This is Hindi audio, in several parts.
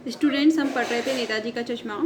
स्टूडेंट्स, हम पढ़ रहे थे नेताजी का चश्मा।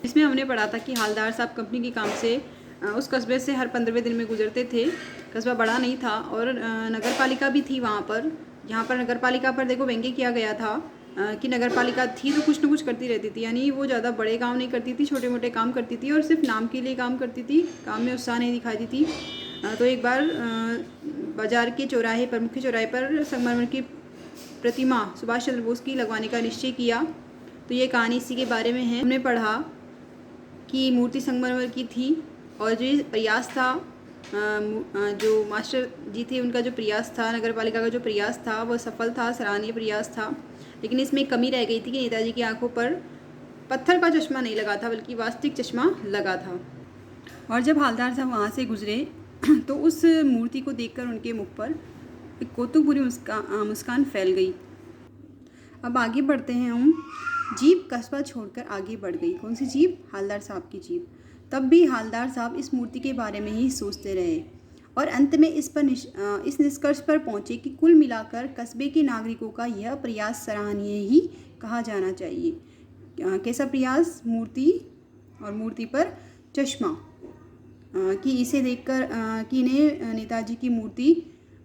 इसमें हमने पढ़ा था कि हालदार साहब कंपनी के काम से उस कस्बे से हर 15वें दिन में गुजरते थे। कस्बा बड़ा नहीं था और नगर पालिका भी थी वहाँ पर। यहाँ पर नगर पालिका पर देखो व्यंग्य किया गया था कि नगर पालिका थी तो कुछ ना कुछ करती रहती थी, यानी वो ज़्यादा बड़े काम नहीं करती थी, छोटे मोटे काम करती थी और सिर्फ नाम के लिए काम करती थी, काम में उत्साह नहीं दिखाती थी। तो एक बार बाजार के चौराहे पर, मुख्य चौराहे पर संगमरमर की प्रतिमा सुभाष चंद्र बोस की लगवाने का निश्चय किया। तो ये कहानी इसी के बारे में है। हमने पढ़ा कि मूर्ति संगमरमर की थी और जो प्रयास था, जो मास्टर जी थे उनका जो प्रयास था, नगर पालिका का जो प्रयास था वह सफल था, सराहनीय प्रयास था। लेकिन इसमें एक कमी रह गई थी कि नेताजी की आंखों पर पत्थर का चश्मा नहीं लगा था बल्कि वास्तविक चश्मा लगा था। और जब हालदार साहब वहाँ से गुजरे तो उस मूर्ति को देखकर उनके मुख पर एक कौतुकभरी मुस्कान फैल गई। अब आगे बढ़ते हैं हम। जीप कस्बा छोड़कर आगे बढ़ गई। कौन सी जीप? हालदार साहब की जीप। तब भी हालदार साहब इस मूर्ति के बारे में ही सोचते रहे और अंत में इस निष्कर्ष पर पहुंचे कि कुल मिलाकर कस्बे के नागरिकों का यह प्रयास सराहनीय ही कहा जाना चाहिए। कैसा प्रयास? मूर्ति और मूर्ति पर चश्मा, कि इसे देखकर कि इन्हें नेताजी की मूर्ति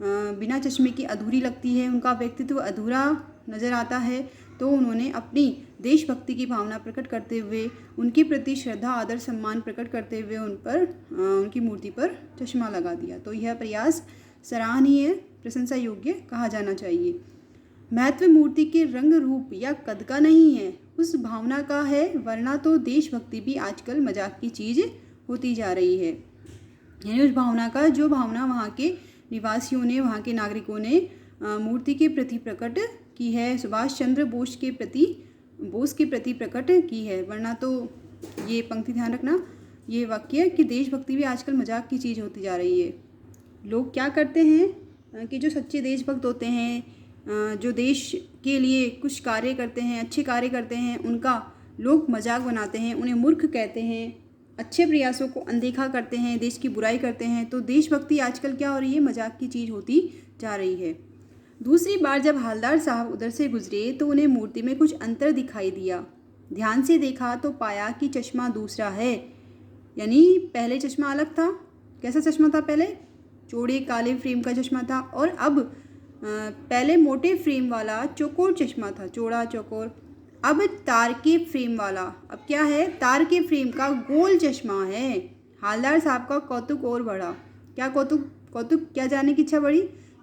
बिना चश्मे की अधूरी लगती है, उनका व्यक्तित्व अधूरा नज़र आता है। तो उन्होंने अपनी देशभक्ति की भावना प्रकट करते हुए, उनके प्रति श्रद्धा आदर सम्मान प्रकट करते हुए उनकी मूर्ति पर चश्मा लगा दिया। तो यह प्रयास सराहनीय, प्रशंसा योग्य कहा जाना चाहिए। महत्व मूर्ति के रंग रूप या कद का नहीं है, उस भावना का है, वरना तो देशभक्ति भी आजकल मजाक की चीज़ होती जा रही है। यानी उस भावना का, जो भावना वहाँ के निवासियों ने, वहाँ के नागरिकों ने मूर्ति के प्रति प्रकट की है, सुभाष चंद्र बोस के प्रति प्रकट की है, वरना तो ये पंक्ति ध्यान रखना, ये वाक्य कि देशभक्ति भी आजकल मजाक की चीज़ होती जा रही है। लोग क्या करते हैं कि जो सच्चे देशभक्त होते हैं, जो देश के लिए कुछ कार्य करते हैं, अच्छे कार्य करते हैं, उनका लोग मजाक बनाते हैं, उन्हें मूर्ख कहते हैं, अच्छे प्रयासों को अनदेखा करते हैं, देश की बुराई करते हैं। तो देशभक्ति आजकल क्या हो रही है? मजाक की चीज़ होती जा रही है। दूसरी बार जब हालदार साहब उधर से गुजरे तो उन्हें मूर्ति में कुछ अंतर दिखाई दिया। ध्यान से देखा तो पाया कि चश्मा दूसरा है, यानी पहले चश्मा अलग था। कैसा चश्मा था पहले? चौड़े काले फ्रेम का चश्मा था और अब पहले मोटे फ्रेम वाला चौकोर चश्मा था, चौड़ा चौकोर। अब तार के फ्रेम वाला, अब क्या है? तार के फ्रेम का गोल चश्मा है। हालदार साहब का कौतुक और बढ़ा। क्या कौतुक क्या जानने की इच्छा बढ़ी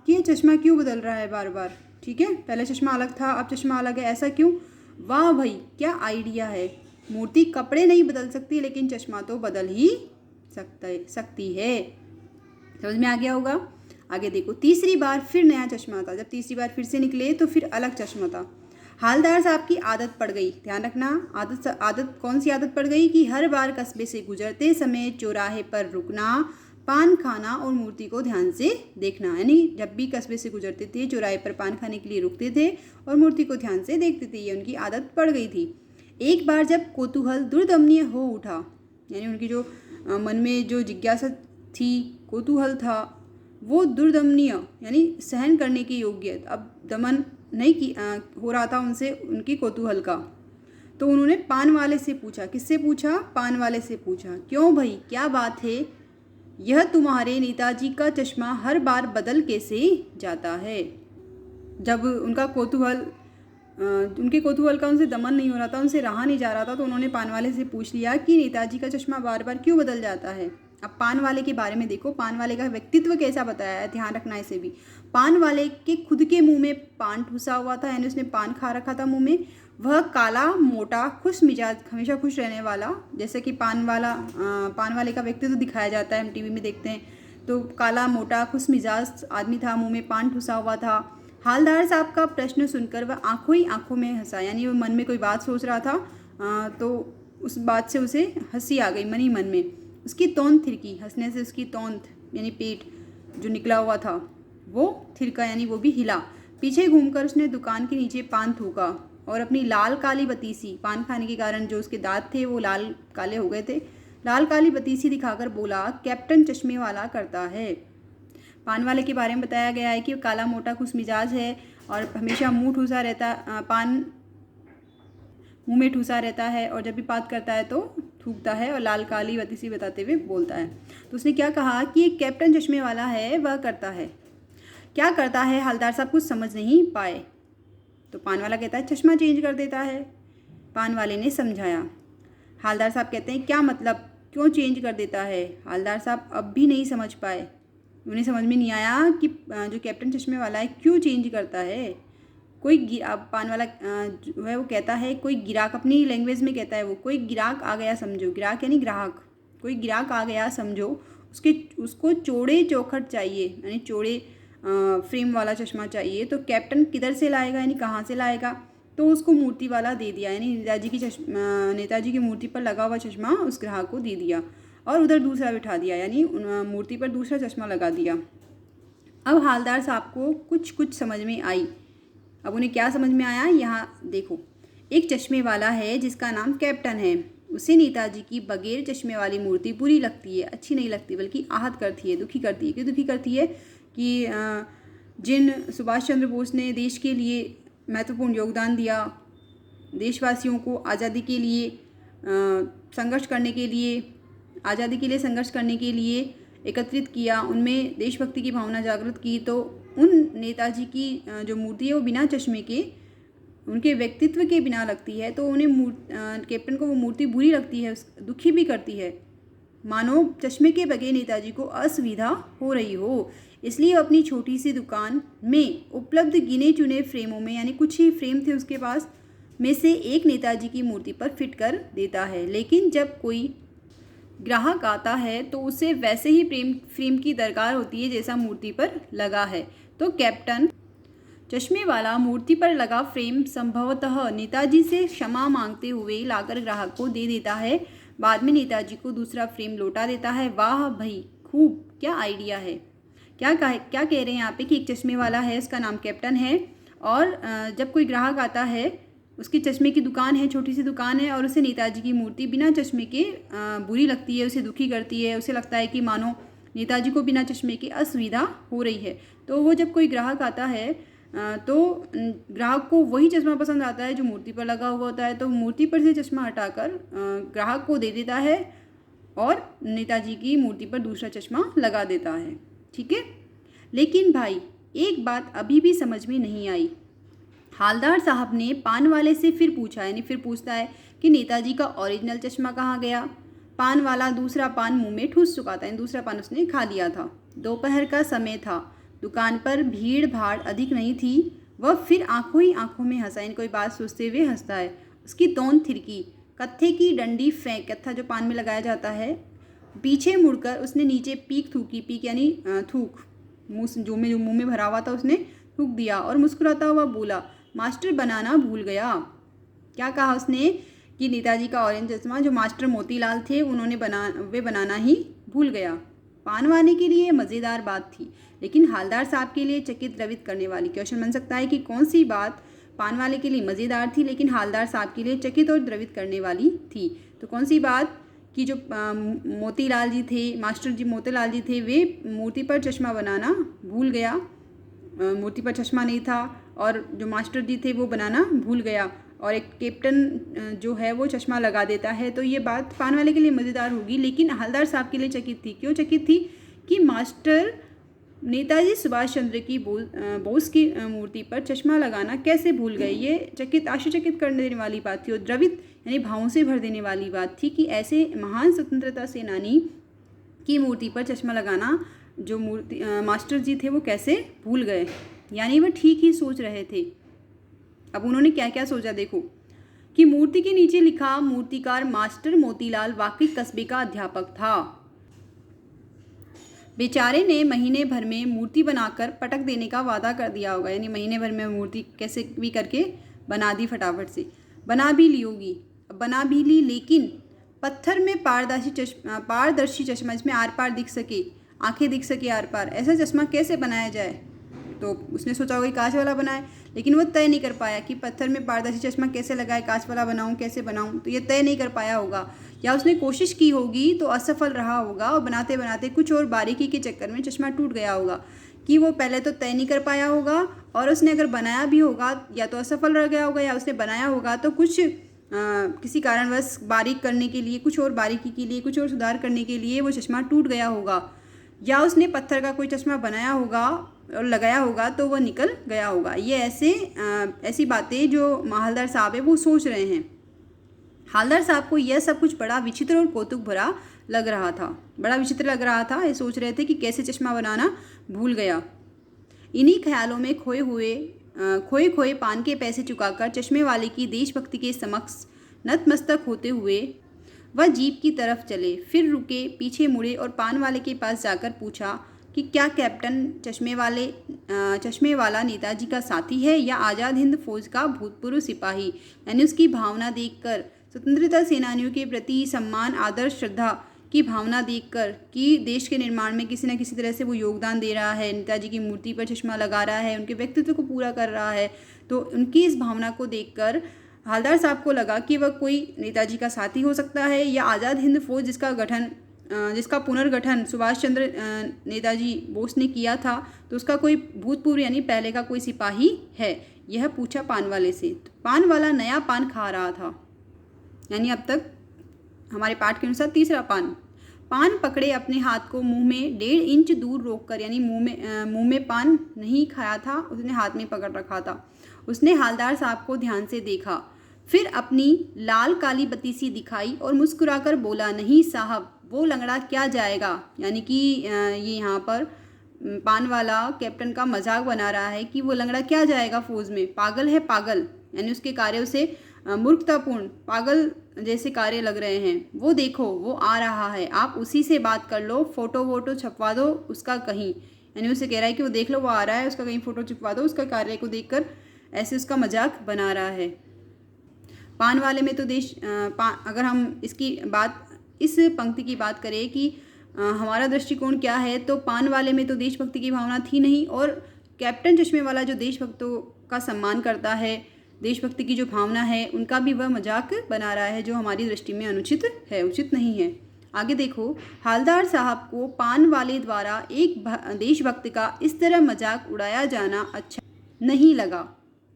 कि ये चश्मा क्यों बदल रहा है बार बार? ठीक है, पहले चश्मा अलग था, अब चश्मा अलग है, ऐसा क्यों? वाह भाई, क्या आइडिया है। मूर्ति कपड़े नहीं बदल सकती लेकिन चश्मा तो बदल ही सकती है। समझ में आ गया होगा। आगे देखो, तीसरी बार फिर नया चश्मा था। जब तीसरी बार फिर से निकले तो फिर अलग चश्मा था। हालदार साहब की आदत पड़ गई, ध्यान रखना, आदत कौन सी आदत पड़ गई कि हर बार कस्बे से गुजरते समय चौराहे पर रुकना, पान खाना और मूर्ति को ध्यान से देखना। यानी जब भी कस्बे से गुजरते थे चौराहे पर पान खाने के लिए रुकते थे और मूर्ति को ध्यान से देखते थे, ये उनकी आदत पड़ गई थी। एक बार जब कौतूहल दुर्दमनीय हो उठा, यानी उनकी जो मन में जो जिज्ञासा थी, कौतूहल था, वो दुर्दमनीय यानी सहन करने के योग्य, अब दमन नहीं की हो रहा था उनसे, उनकी कौतूहल का। तो उन्होंने पान वाले से पूछा। किससे पूछा? पान वाले से पूछा। क्यों भाई, क्या बात है? यह तुम्हारे नेताजी का चश्मा हर बार बदल कैसे जाता है? जब उनका उनके कौतूहल का उनसे दमन नहीं हो रहा था, उनसे रहा नहीं जा रहा था, तो उन्होंने पान वाले से पूछ लिया कि नेताजी का चश्मा बार बार क्यों बदल जाता है। अब पान वाले के बारे में देखो, पान वाले का व्यक्तित्व कैसा बताया है, ध्यान रखना इसे भी। पान वाले के खुद के मुंह में पान ठुसा हुआ था, यानी उसने पान खा रखा था मुंह में। वह काला मोटा खुश मिजाज, हमेशा खुश रहने वाला, जैसे कि पान वाले का व्यक्तित्व दिखाया जाता है, हम टीवी में देखते हैं। तो काला मोटा खुश मिजाज आदमी था, मुंह में पान ठुसा हुआ था। हालदार साहब का प्रश्न सुनकर वह आंखों ही आंखों में हंसा, यानी वो मन में कोई बात सोच रहा था, तो उस बात से उसे हंसी आ गई मन ही मन में। उसकी तौंद थिरकी, हंसने से उसकी तौंद यानी पेट जो निकला हुआ था वो थिरका, यानी वो भी हिला। पीछे घूमकर उसने दुकान के नीचे पान थूका और अपनी लाल काली बतीसी, पान खाने के कारण जो उसके दांत थे वो लाल काले हो गए थे, लाल काली बतीसी दिखाकर बोला, कैप्टन चश्मे वाला करता है। पान वाले के बारे में बताया गया है कि काला मोटा खुश मिजाज है और हमेशा मुंह ठूसा रहता, पान मुंह में ठूसा रहता है और जब भी बात करता है तो थूकता है और लाल काली बत्ती सी बताते हुए बोलता है। तो उसने क्या कहा कि एक कैप्टन चश्मे वाला है, वह करता है, क्या करता है हवलदार साहब कुछ समझ नहीं पाए। तो पान वाला कहता है चश्मा चेंज कर देता है। पान वाले ने समझाया। हवलदार साहब कहते हैं क्या मतलब, क्यों चेंज कर देता है। हवलदार साहब अब भी नहीं समझ पाए, उन्हें समझ में नहीं आया कि जो कैप्टन चश्मे वाला है क्यों चेंज करता है। अब पान वाला जो है वो कहता है, कोई गिराक, अपनी लैंग्वेज में कहता है वो, कोई गिराक आ गया समझो, गिराक यानी ग्राहक, कोई गिराक आ गया समझो, उसको चौड़े चौखट चाहिए, यानी चौड़े फ्रेम वाला चश्मा चाहिए। तो कैप्टन किधर से लाएगा, यानी कहाँ से लाएगा। तो उसको मूर्ति वाला दे दिया, यानी नेताजी की मूर्ति पर लगा हुआ चश्मा उस ग्राहक को दे दिया और उधर दूसरा बिठा दिया, यानी मूर्ति पर दूसरा चश्मा लगा दिया। अब हवलदार साहब को कुछ समझ में आई। अब उन्हें क्या समझ में आया, यहाँ देखो, एक चश्मे वाला है जिसका नाम कैप्टन है, उसे नेताजी की बगैर चश्मे वाली मूर्ति बुरी लगती है, अच्छी नहीं लगती, बल्कि आहत करती है, दुखी करती है। क्यों दुखी करती है कि जिन सुभाष चंद्र बोस ने देश के लिए महत्वपूर्ण योगदान दिया, देशवासियों को आज़ादी के लिए संघर्ष करने के लिए एकत्रित किया, उनमें देशभक्ति की भावना जागृत की, तो उन नेताजी की जो मूर्ति है वो बिना चश्मे के, उनके व्यक्तित्व के बिना लगती है, तो उन्हें कैप्टन को वो मूर्ति बुरी लगती है, दुखी भी करती है, मानो चश्मे के बगैर नेताजी को असुविधा हो रही हो। इसलिए अपनी छोटी सी दुकान में उपलब्ध गिने चुने फ्रेमों में, यानी कुछ ही फ्रेम थे उसके पास, में से एक नेताजी की मूर्ति पर फिट कर देता है। लेकिन जब कोई ग्राहक आता है तो उसे वैसे ही फ्रेम की दरकार होती है जैसा मूर्ति पर लगा है। तो कैप्टन चश्मे वाला मूर्ति पर लगा फ्रेम संभवतः नेताजी से क्षमा मांगते हुए लाकर ग्राहक को दे देता है। बाद में नेताजी को दूसरा फ्रेम लौटा देता है। वाह भाई, खूब, क्या आइडिया है। क्या कह रहे हैं यहाँ पे कि एक चश्मे वाला है, उसका नाम कैप्टन है, और जब कोई ग्राहक आता है, उसकी चश्मे की दुकान है, छोटी सी दुकान है, और उसे नेताजी की मूर्ति बिना चश्मे के बुरी लगती है, उसे दुखी करती है, उसे लगता है कि मानो नेताजी को बिना चश्मे के असुविधा हो रही है। तो वो जब कोई ग्राहक आता है तो ग्राहक को वही चश्मा पसंद आता है जो मूर्ति पर लगा हुआ होता है, तो मूर्ति पर से चश्मा हटाकर ग्राहक को दे देता है और नेताजी की मूर्ति पर दूसरा चश्मा लगा देता है। ठीक है, लेकिन भाई एक बात अभी भी समझ में नहीं आई। हवलदार साहब ने पान वाले से फिर पूछा, यानी फिर पूछता है कि नेताजी का ओरिजिनल चश्मा कहाँ गया। पान वाला दूसरा पान मुंह में ठूस चुका था, यानी दूसरा पान उसने खा लिया था। दोपहर का समय था, दुकान पर भीड़ भाड़ अधिक नहीं थी। वह फिर आंखों ही आंखों में हंसा, यानी कोई बात सोचते हुए हंसता है। उसकी तोंद थिरकी, कत्थे की डंडी फेंक, कत्था जो पान में लगाया जाता है, पीछे मुड़कर उसने नीचे पीक थूकी, पीक यानी थूक, जो मुंह में भरा हुआ था उसने थूक दिया और मुस्कुराता हुआ बोला, मास्टर बनाना भूल गया। क्या कहा उसने कि नेताजी का ऑरेंज चश्मा जो मास्टर मोतीलाल थे उन्होंने बनाना ही भूल गया। पान वाले के लिए मज़ेदार बात थी, लेकिन हवलदार साहब के लिए चकित द्रवित करने वाली। क्वेश्चन बन सकता है कि कौन सी बात पान वाले के लिए मज़ेदार थी लेकिन हवलदार साहब के लिए चकित और द्रवित करने वाली थी। तो कौन सी बात कि जो मोतीलाल जी थे, मास्टर जी मोतीलाल जी थे, वे मूर्ति पर चश्मा बनाना भूल गया, मूर्ति पर चश्मा नहीं था, और जो मास्टर जी थे वो बनाना भूल गया, और एक कैप्टन जो है वो चश्मा लगा देता है। तो ये बात पान वाले के लिए मज़ेदार होगी, लेकिन हवलदार साहब के लिए चकित थी। क्यों चकित थी कि मास्टर नेताजी सुभाष चंद्र की बोस की मूर्ति पर चश्मा लगाना कैसे भूल गए। ये चकित, आश्चर्यचकित कर देने वाली बात थी, और द्रवित यानी भावों से भर देने वाली बात थी कि ऐसे महान स्वतंत्रता सेनानी की मूर्ति पर चश्मा लगाना जो मास्टर जी थे वो कैसे भूल गए, यानी वह ठीक ही सोच रहे थे। अब उन्होंने क्या क्या सोचा देखो, कि मूर्ति के नीचे लिखा मूर्तिकार मास्टर मोतीलाल वाकई कस्बे का अध्यापक था। बेचारे ने महीने भर में मूर्ति बनाकर पटक देने का वादा कर दिया होगा, यानी महीने भर में मूर्ति कैसे भी करके बना दी, फटाफट से बना भी ली होगी, बना भी ली, लेकिन पत्थर में पारदर्शी चश्मा जिसमें आर पार दिख सके, आंखें दिख सके आर पार, ऐसा चश्मा कैसे बनाया जाए। तो उसने सोचा होगा कांच वाला बनाए, लेकिन वो तय नहीं कर पाया कि पत्थर में पारदर्शी चश्मा कैसे लगाए, कांच वाला बनाऊं, कैसे बनाऊं, तो ये तय नहीं कर पाया होगा। या उसने कोशिश की होगी तो असफल रहा होगा, और बनाते बनाते कुछ और बारीकी के चक्कर में चश्मा टूट गया होगा, कि वो पहले तो तय नहीं कर पाया होगा, और उसने अगर बनाया भी होगा या तो असफल रह गया होगा, या उसने बनाया होगा तो कुछ किसी कारणवश बारीक करने के लिए, कुछ और बारीकी के लिए, कुछ और सुधार करने के लिए वो चश्मा टूट गया होगा, या उसने पत्थर का कोई चश्मा बनाया होगा और लगाया होगा तो वह निकल गया होगा। ये ऐसी बातें जो हवलदार साहब है वो सोच रहे हैं। हवलदार साहब को यह सब कुछ बड़ा विचित्र और कौतुक भरा लग रहा था, बड़ा विचित्र लग रहा था। ये सोच रहे थे कि कैसे चश्मा बनाना भूल गया। इन्हीं ख्यालों में खोए खोए पान के पैसे चुकाकर चश्मे वाले की देशभक्ति के समक्ष नतमस्तक होते हुए वह जीप की तरफ चले। फिर रुके, पीछे मुड़े और पान वाले के पास जाकर पूछा कि क्या कैप्टन चश्मे वाला नेताजी का साथी है या आज़ाद हिंद फौज का भूतपूर्व सिपाही। यानी उसकी भावना देखकर, स्वतंत्रता सेनानियों के प्रति सम्मान, आदर, श्रद्धा की भावना देखकर कि देश के निर्माण में किसी न किसी तरह से वो योगदान दे रहा है, नेताजी की मूर्ति पर चश्मा लगा रहा है, उनके व्यक्तित्व को पूरा कर रहा है, तो उनकी इस भावना को देखकर हवलदार साहब को लगा कि वह कोई नेताजी का साथी हो सकता है या आज़ाद हिंद फौज जिसका पुनर्गठन सुभाष चंद्र नेताजी बोस ने किया था, तो उसका कोई भूतपूर्व यानी पहले का कोई सिपाही है। यह पूछा पान वाले से। तो पान वाला नया पान खा रहा था, यानी अब तक हमारे पाठ के अनुसार तीसरा पान पकड़े अपने हाथ को मुंह में 1.5 इंच दूर रोककर, यानी मुंह में पान नहीं खाया था, उसने हाथ में पकड़ रखा था। उसने हवलदार साहब को ध्यान से देखा, फिर अपनी लाल काली बत्ती सी दिखाई और मुस्कुराकर बोला, नहीं साहब, वो लंगड़ा क्या जाएगा। यानी कि ये यहाँ पर पान वाला कैप्टन का मजाक बना रहा है कि वो लंगड़ा क्या जाएगा फौज में, पागल है पागल। यानी उसके कार्यों से मूर्खतापूर्ण, पागल जैसे कार्य लग रहे हैं। वो देखो, वो आ रहा है, आप उसी से बात कर लो, फोटो वोटो छपवा दो उसका कहीं। यानी उसे कह रहा है कि वो देख लो, वो आ रहा है, उसका कहीं फ़ोटो छपवा दो। उसका कार्य को देखकर ऐसे उसका मजाक बना रहा है। पान वाले में तो अगर हम इस पंक्ति की बात करें कि हमारा दृष्टिकोण क्या है, तो पान वाले में तो देशभक्ति की भावना थी नहीं, और कैप्टन चश्मे वाला जो देशभक्तों का सम्मान करता है, देशभक्ति की जो भावना है, उनका भी वह मजाक बना रहा है, जो हमारी दृष्टि में अनुचित है, उचित नहीं है। आगे देखो, हवलदार साहब को पान वाले द्वारा एक देशभक्त का इस तरह मजाक उड़ाया जाना अच्छा नहीं लगा।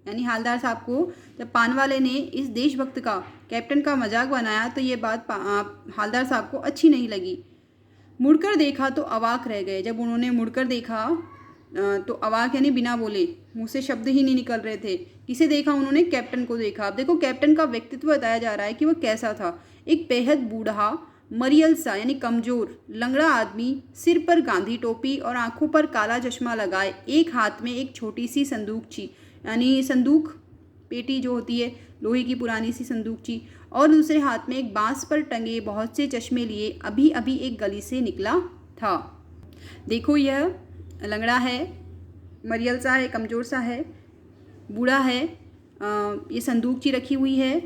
यानी हवलदार साहब को जब पान वाले ने इस देशभक्त का, कैप्टन का मजाक बनाया, तो ये बात हवलदार साहब को अच्छी नहीं लगी। मुड़कर देखा तो अवाक रह गए। जब उन्होंने मुड़कर देखा तो अवाक यानी बिना बोले, मुंह से शब्द ही नहीं निकल रहे थे। किसे देखा उन्होंने? कैप्टन को देखा। अब देखो, कैप्टन का व्यक्तित्व बताया जा रहा है कि वह कैसा था। एक बेहद बूढ़ा, मरियल सा यानी कमज़ोर, लंगड़ा आदमी, सिर पर गांधी टोपी और आंखों पर काला चश्मा लगाए, एक हाथ में एक छोटी सी संदूकची, यानी संदूक पेटी जो होती है, लोहे की पुरानी सी संदूकची, और दूसरे हाथ में एक बांस पर टंगे बहुत से चश्मे लिए अभी अभी एक गली से निकला था। देखो, यह लंगड़ा है, मरियल सा है, कमज़ोर सा है, बूढ़ा है, ये संदूकची रखी हुई है,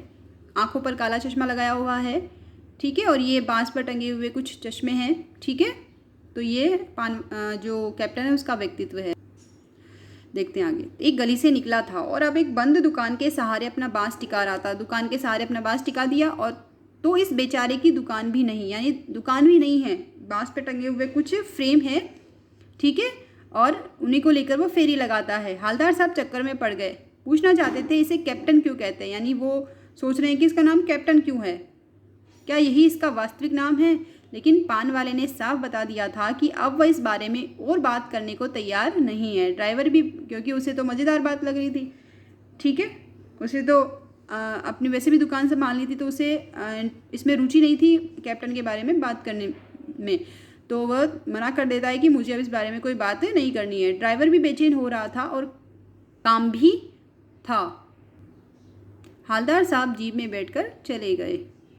आंखों पर काला चश्मा लगाया हुआ है, ठीक है, और ये बांस पर टंगे हुए कुछ चश्मे हैं, ठीक है। तो ये जो कैप्टन है उसका व्यक्तित्व है। देखते हैं आगे। एक गली से निकला था और अब एक बंद दुकान के सहारे अपना बांस टिका रहा था। दुकान के सहारे अपना बांस टिका दिया, और तो इस बेचारे की दुकान भी नहीं, यानी दुकान भी नहीं है, बांस पे टंगे हुए कुछ फ्रेम है, ठीक है, और उन्हीं को लेकर वो फेरी लगाता है। हवलदार साहब चक्कर में पड़ गए, पूछना चाहते थे इसे कैप्टन क्यों कहते हैं। यानी वो सोच रहे हैं कि इसका नाम कैप्टन क्यों है, क्या यही इसका वास्तविक नाम है। लेकिन पान वाले ने साफ बता दिया था कि अब वह इस बारे में और बात करने को तैयार नहीं है। ड्राइवर भी, क्योंकि उसे तो मज़ेदार बात लग रही थी, ठीक है, उसे तो अपनी वैसे भी दुकान संभालनी थी, तो उसे इसमें रुचि नहीं थी कैप्टन के बारे में बात करने में, तो वह मना कर देता है कि मुझे अब इस बारे में कोई बात नहीं करनी है। ड्राइवर भी बेचैन हो रहा था और काम भी था। हवलदार साहब जीप में बैठकर चले गए।